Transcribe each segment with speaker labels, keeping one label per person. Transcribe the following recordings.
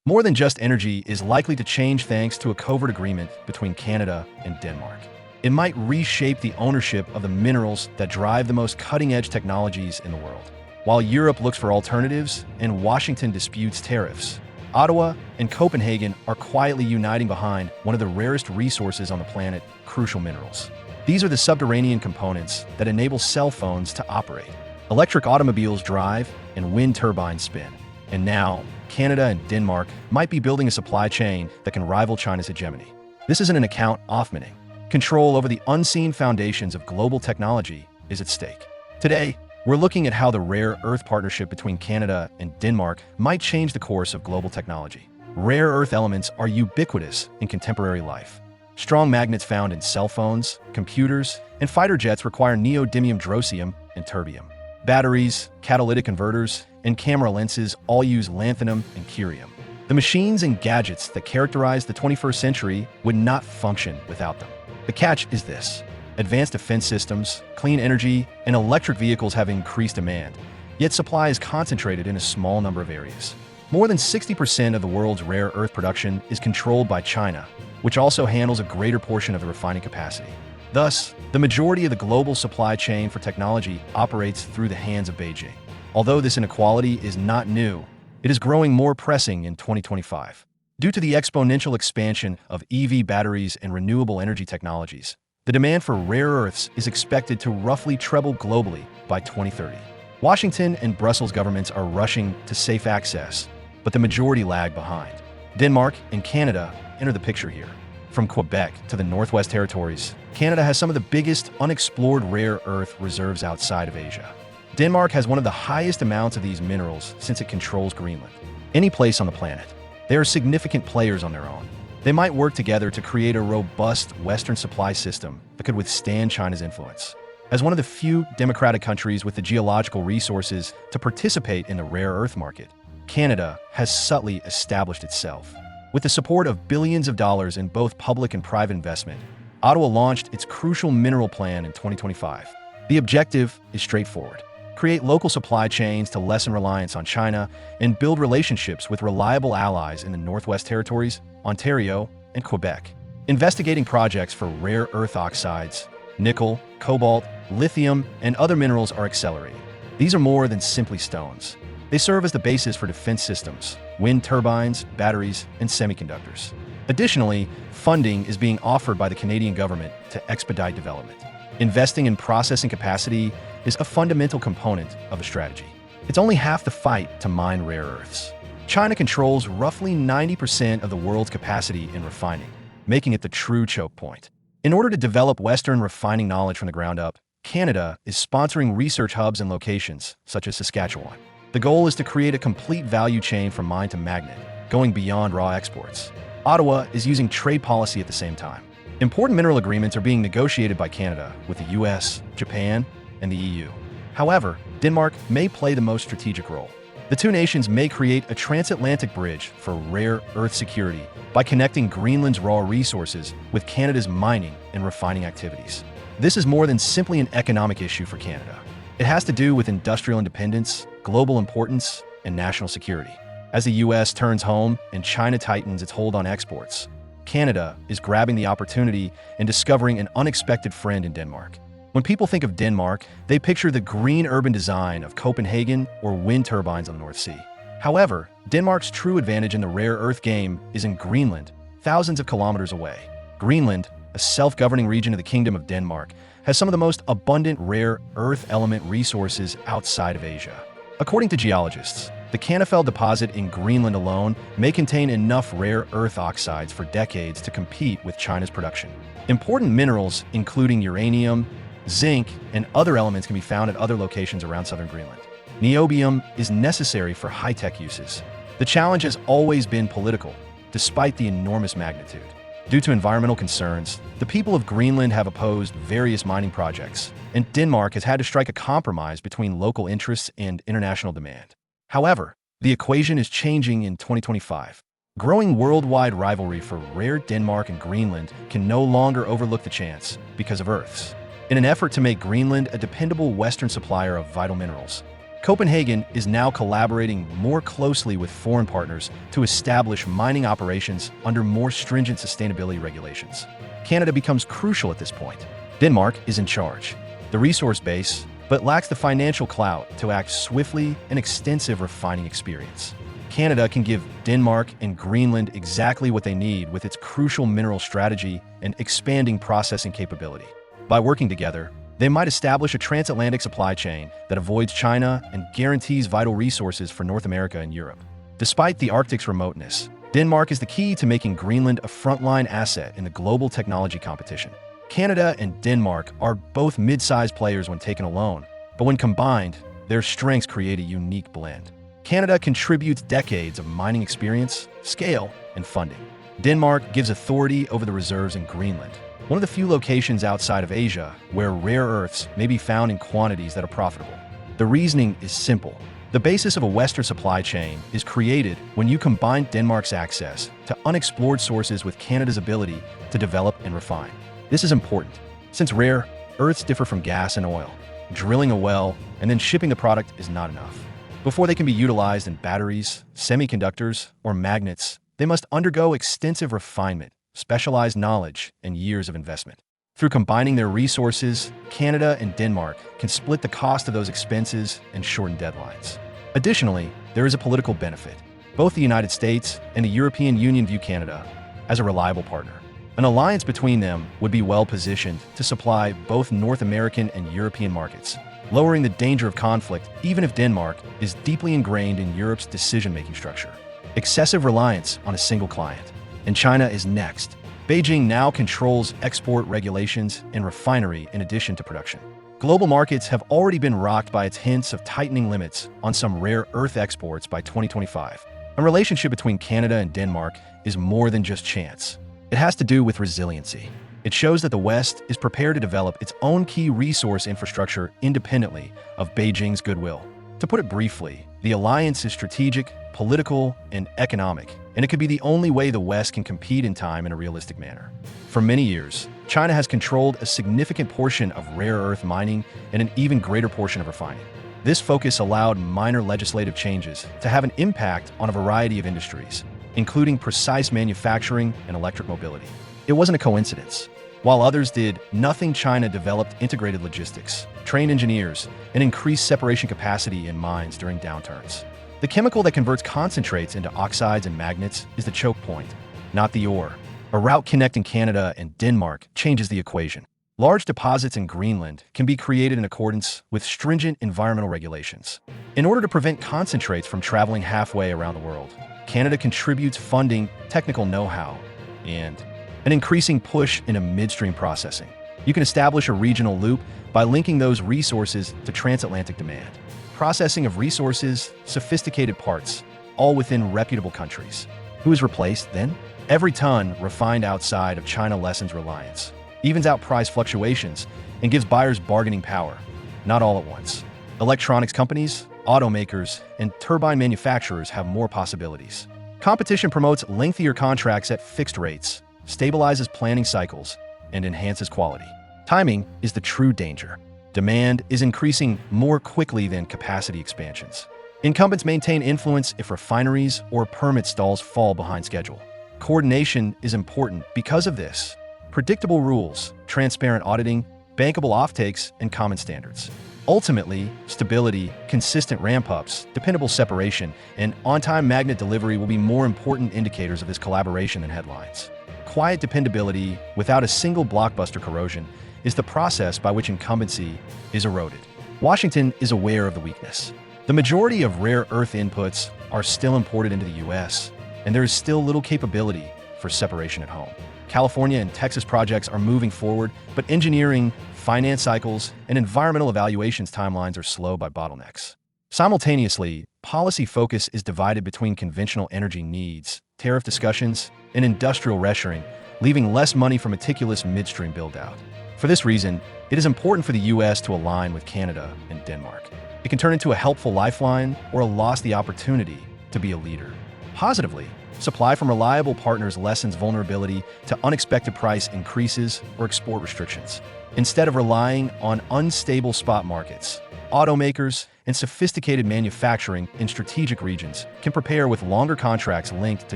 Speaker 1: More than just energy is likely to change thanks to a covert agreement between Canada and Denmark. It might reshape the ownership of the minerals that drive the most cutting-edge technologies in the world. While Europe looks for alternatives and Washington disputes tariffs, Ottawa and Copenhagen are quietly uniting behind one of the rarest resources on the planet, crucial minerals. These are the subterranean components that enable cell phones to operate, electric automobiles drive, and wind turbines spin. And now, Canada and Denmark might be building a supply chain that can rival China's hegemony. This isn't an account off-mining. Control over the unseen foundations of global technology is at stake. Today, we're looking at how the rare earth partnership between Canada and Denmark might change the course of global technology. Rare earth elements are ubiquitous in contemporary life. Strong magnets found in cell phones, computers, and fighter jets require neodymium dysprosium and terbium. Batteries, catalytic converters, and camera lenses all use lanthanum and curium. The machines and gadgets that characterize the 21st century would not function without them. The catch is this: advanced defense systems, clean energy, and electric vehicles have increased demand, yet supply is concentrated in a small number of areas. More than 60% of the world's rare earth production is controlled by China, which also handles a greater portion of the refining capacity. Thus, the majority of the global supply chain for technology operates through the hands of Beijing. Although this inequality is not new, it is growing more pressing in 2025. Due to the exponential expansion of EV batteries and renewable energy technologies, the demand for rare earths is expected to roughly treble globally by 2030. Washington and Brussels governments are rushing to safe access, but the majority lag behind. Denmark and Canada enter the picture here. From Quebec to the Northwest Territories, Canada has some of the biggest unexplored rare earth reserves outside of Asia. Denmark has one of the highest amounts of these minerals since it controls Greenland. Any place on the planet, they are significant players on their own. They might work together to create a robust Western supply system that could withstand China's influence. As one of the few democratic countries with the geological resources to participate in the rare earth market, Canada has subtly established itself. With the support of billions of dollars in both public and private investment, Ottawa launched its crucial mineral plan in 2025. The objective is straightforward: create local supply chains to lessen reliance on China and build relationships with reliable allies in the Northwest Territories, Ontario, and Quebec. Investigating projects for rare earth oxides, nickel, cobalt, lithium, and other minerals are accelerating. These are more than simply stones. They serve as the basis for defense systems, wind turbines, batteries, and semiconductors. Additionally, funding is being offered by the Canadian government to expedite development. Investing in processing capacity is a fundamental component of the strategy. It's only half the fight to mine rare earths. China controls roughly 90% of the world's capacity in refining, making it the true choke point. In order to develop Western refining knowledge from the ground up, Canada is sponsoring research hubs in locations such as Saskatchewan. The goal is to create a complete value chain from mine to magnet, going beyond raw exports. Ottawa is using trade policy at the same time. Important mineral agreements are being negotiated by Canada with the US, Japan, and the EU. However, Denmark may play the most strategic role. The two nations may create a transatlantic bridge for rare earth security by connecting Greenland's raw resources with Canada's mining and refining activities. This is more than simply an economic issue for Canada. It has to do with industrial independence, global importance, and national security. As the US turns home and China tightens its hold on exports, Canada is grabbing the opportunity and discovering an unexpected friend in Denmark. When people think of Denmark, they picture the green urban design of Copenhagen or wind turbines on the North Sea. However, Denmark's true advantage in the rare earth game is in Greenland, thousands of kilometers away. Greenland, a self-governing region of the Kingdom of Denmark, has some of the most abundant rare earth element resources outside of Asia. According to geologists, the Kanefeld deposit in Greenland alone may contain enough rare earth oxides for decades to compete with China's production. Important minerals, including uranium, zinc, and other elements can be found at other locations around southern Greenland. Niobium is necessary for high-tech uses. The challenge has always been political, despite the enormous magnitude. Due to environmental concerns, the people of Greenland have opposed various mining projects, and Denmark has had to strike a compromise between local interests and international demand. However, the equation is changing in 2025. Growing worldwide rivalry for rare Denmark and Greenland can no longer overlook the chance because of Earth's. In an effort to make Greenland a dependable Western supplier of vital minerals, Copenhagen is now collaborating more closely with foreign partners to establish mining operations under more stringent sustainability regulations. Canada becomes crucial at this point. Denmark is in charge, the resource base, but lacks the financial clout to act swiftly and extensive refining experience. Canada can give Denmark and Greenland exactly what they need with its crucial mineral strategy and expanding processing capability. By working together, they might establish a transatlantic supply chain that avoids China and guarantees vital resources for North America and Europe. Despite the Arctic's remoteness, Denmark is the key to making Greenland a frontline asset in the global technology competition. Canada and Denmark are both mid-sized players when taken alone, but when combined, their strengths create a unique blend. Canada contributes decades of mining experience, scale, and funding. Denmark gives authority over the reserves in Greenland, one of the few locations outside of Asia where rare earths may be found in quantities that are profitable. The reasoning is simple. The basis of a Western supply chain is created when you combine Denmark's access to unexplored sources with Canada's ability to develop and refine. This is important, since rare earths differ from gas and oil. Drilling a well and then shipping the product is not enough. Before they can be utilized in batteries, semiconductors, or magnets, they must undergo extensive refinement, specialized knowledge, and years of investment. Through combining their resources, Canada and Denmark can split the cost of those expenses and shorten deadlines. Additionally, there is a political benefit. Both the United States and the European Union view Canada as a reliable partner. An alliance between them would be well-positioned to supply both North American and European markets, lowering the danger of conflict even if Denmark is deeply ingrained in Europe's decision-making structure. Excessive reliance on a single client. And China is next. Beijing now controls export regulations and refinery in addition to production. Global markets have already been rocked by its hints of tightening limits on some rare earth exports by 2025. A relationship between Canada and Denmark is more than just chance. It has to do with resiliency. It shows that the West is prepared to develop its own key resource infrastructure independently of Beijing's goodwill. To put it briefly, the alliance is strategic, political, and economic, and it could be the only way the West can compete in time in a realistic manner. For many years, China has controlled a significant portion of rare earth mining and an even greater portion of refining. This focus allowed minor legislative changes to have an impact on a variety of industries, including precise manufacturing and electric mobility. It wasn't a coincidence. While others did nothing, China developed integrated logistics, trained engineers, and increased separation capacity in mines during downturns. The chemical that converts concentrates into oxides and magnets is the choke point, not the ore. A route connecting Canada and Denmark changes the equation. Large deposits in Greenland can be created in accordance with stringent environmental regulations. In order to prevent concentrates from traveling halfway around the world, Canada contributes funding, technical know-how, and an increasing push into midstream processing. You can establish a regional loop by linking those resources to transatlantic demand. Processing of resources, sophisticated parts, all within reputable countries. Who is replaced then? Every ton refined outside of China lessens reliance, evens out price fluctuations, and gives buyers bargaining power, not all at once. Electronics companies, automakers, and turbine manufacturers have more possibilities. Competition promotes lengthier contracts at fixed rates, stabilizes planning cycles, and enhances quality. Timing is the true danger. Demand is increasing more quickly than capacity expansions. Incumbents maintain influence if refineries or permit stalls fall behind schedule. Coordination is important because of this. Predictable rules, transparent auditing, bankable offtakes, and common standards. Ultimately, stability, consistent ramp-ups, dependable separation, and on-time magnet delivery will be more important indicators of this collaboration than headlines. Quiet dependability, without a single blockbuster corrosion, is the process by which incumbency is eroded. Washington is aware of the weakness. The majority of rare earth inputs are still imported into the US, and there is still little capability for separation at home. California and Texas projects are moving forward, but engineering, finance cycles, and environmental evaluations timelines are slow by bottlenecks. Simultaneously, policy focus is divided between conventional energy needs, tariff discussions, and industrial reshoring, leaving less money for meticulous midstream build-out. For this reason, it is important for the U.S. to align with Canada and Denmark. It can turn into a helpful lifeline or a loss the opportunity to be a leader. Positively, supply from reliable partners lessens vulnerability to unexpected price increases or export restrictions. Instead of relying on unstable spot markets, automakers, and sophisticated manufacturing in strategic regions can prepare with longer contracts linked to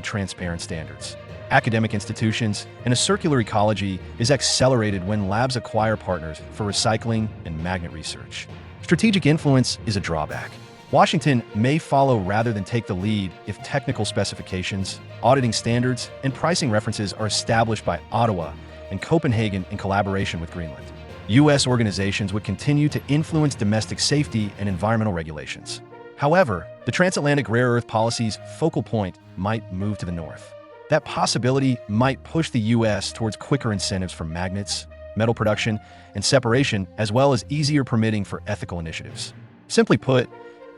Speaker 1: transparent standards. Academic institutions and a circular ecology is accelerated when labs acquire partners for recycling and magnet research. Strategic influence is a drawback. Washington may follow rather than take the lead if technical specifications, auditing standards, and pricing references are established by Ottawa and Copenhagen in collaboration with Greenland. U.S. organizations would continue to influence domestic safety and environmental regulations. However, the transatlantic rare earth policy's focal point might move to the north. That possibility might push the U.S. towards quicker incentives for magnets, metal production, and separation, as well as easier permitting for ethical initiatives. Simply put,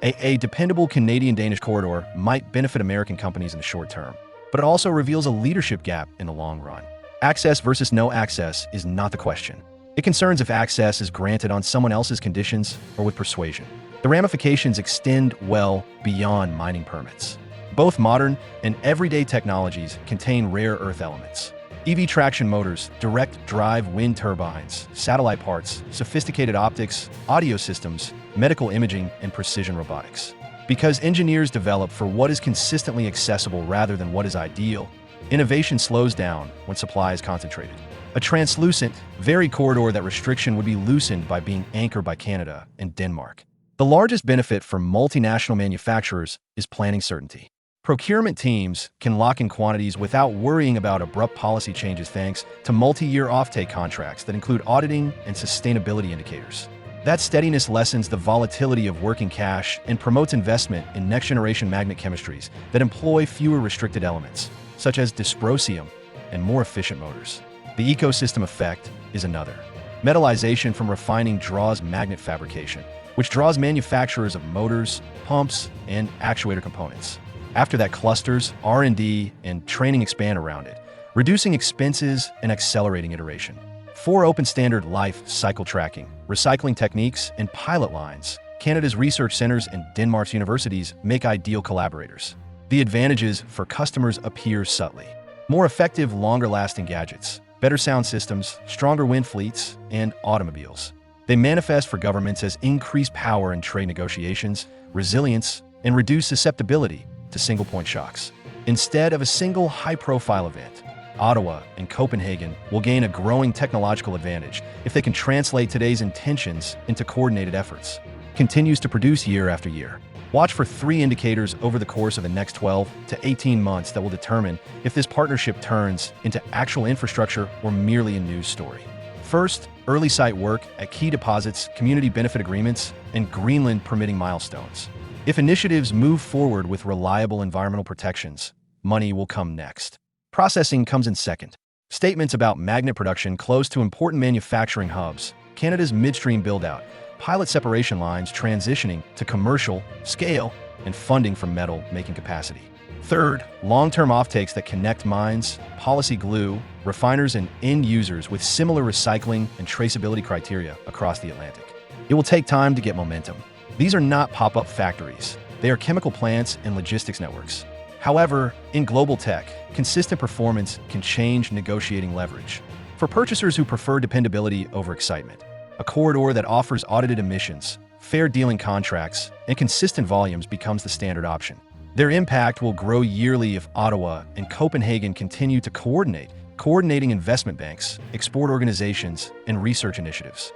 Speaker 1: a dependable Canadian-Danish corridor might benefit American companies in the short term, but it also reveals a leadership gap in the long run. Access versus no access is not the question. It concerns if access is granted on someone else's conditions or with persuasion. The ramifications extend well beyond mining permits. Both modern and everyday technologies contain rare earth elements. EV traction motors, direct drive wind turbines, satellite parts, sophisticated optics, audio systems, medical imaging, and precision robotics. Because engineers develop for what is consistently accessible rather than what is ideal, innovation slows down when supply is concentrated. A translucent, varied corridor that restriction would be loosened by being anchored by Canada and Denmark. The largest benefit for multinational manufacturers is planning certainty. Procurement teams can lock in quantities without worrying about abrupt policy changes thanks to multi-year offtake contracts that include auditing and sustainability indicators. That steadiness lessens the volatility of working cash and promotes investment in next-generation magnet chemistries that employ fewer restricted elements, such as dysprosium, and more efficient motors. The ecosystem effect is another. Metallization from refining draws magnet fabrication, which draws manufacturers of motors, pumps, and actuator components. After that, clusters, R&D, and training expand around it, reducing expenses and accelerating iteration. For open standard life cycle tracking, recycling techniques, and pilot lines, Canada's research centers and Denmark's universities make ideal collaborators. The advantages for customers appear subtly. More effective, longer-lasting gadgets, better sound systems, stronger wind fleets, and automobiles. They manifest for governments as increased power in trade negotiations, resilience, and reduced susceptibility to single-point shocks. Instead of a single high-profile event, Ottawa and Copenhagen will gain a growing technological advantage if they can translate today's intentions into coordinated efforts. Continues to produce year after year. Watch for 3 indicators over the course of the next 12 to 18 months that will determine if this partnership turns into actual infrastructure or merely a news story. First, early site work at key deposits, community benefit agreements, and Greenland permitting milestones. If initiatives move forward with reliable environmental protections, money will come next. Processing comes in second. Statements about magnet production close to important manufacturing hubs, Canada's midstream build-out, pilot separation lines transitioning to commercial, scale, and funding from metal-making capacity. Third, long-term offtakes that connect mines, policy glue, refiners, and end users with similar recycling and traceability criteria across the Atlantic. It will take time to get momentum. These are not pop-up factories. They are chemical plants and logistics networks. However, in global tech, consistent performance can change negotiating leverage. For purchasers who prefer dependability over excitement, a corridor that offers audited emissions, fair dealing contracts, and consistent volumes becomes the standard option. Their impact will grow yearly if Ottawa and Copenhagen continue to coordinating investment banks, export organizations, and research initiatives.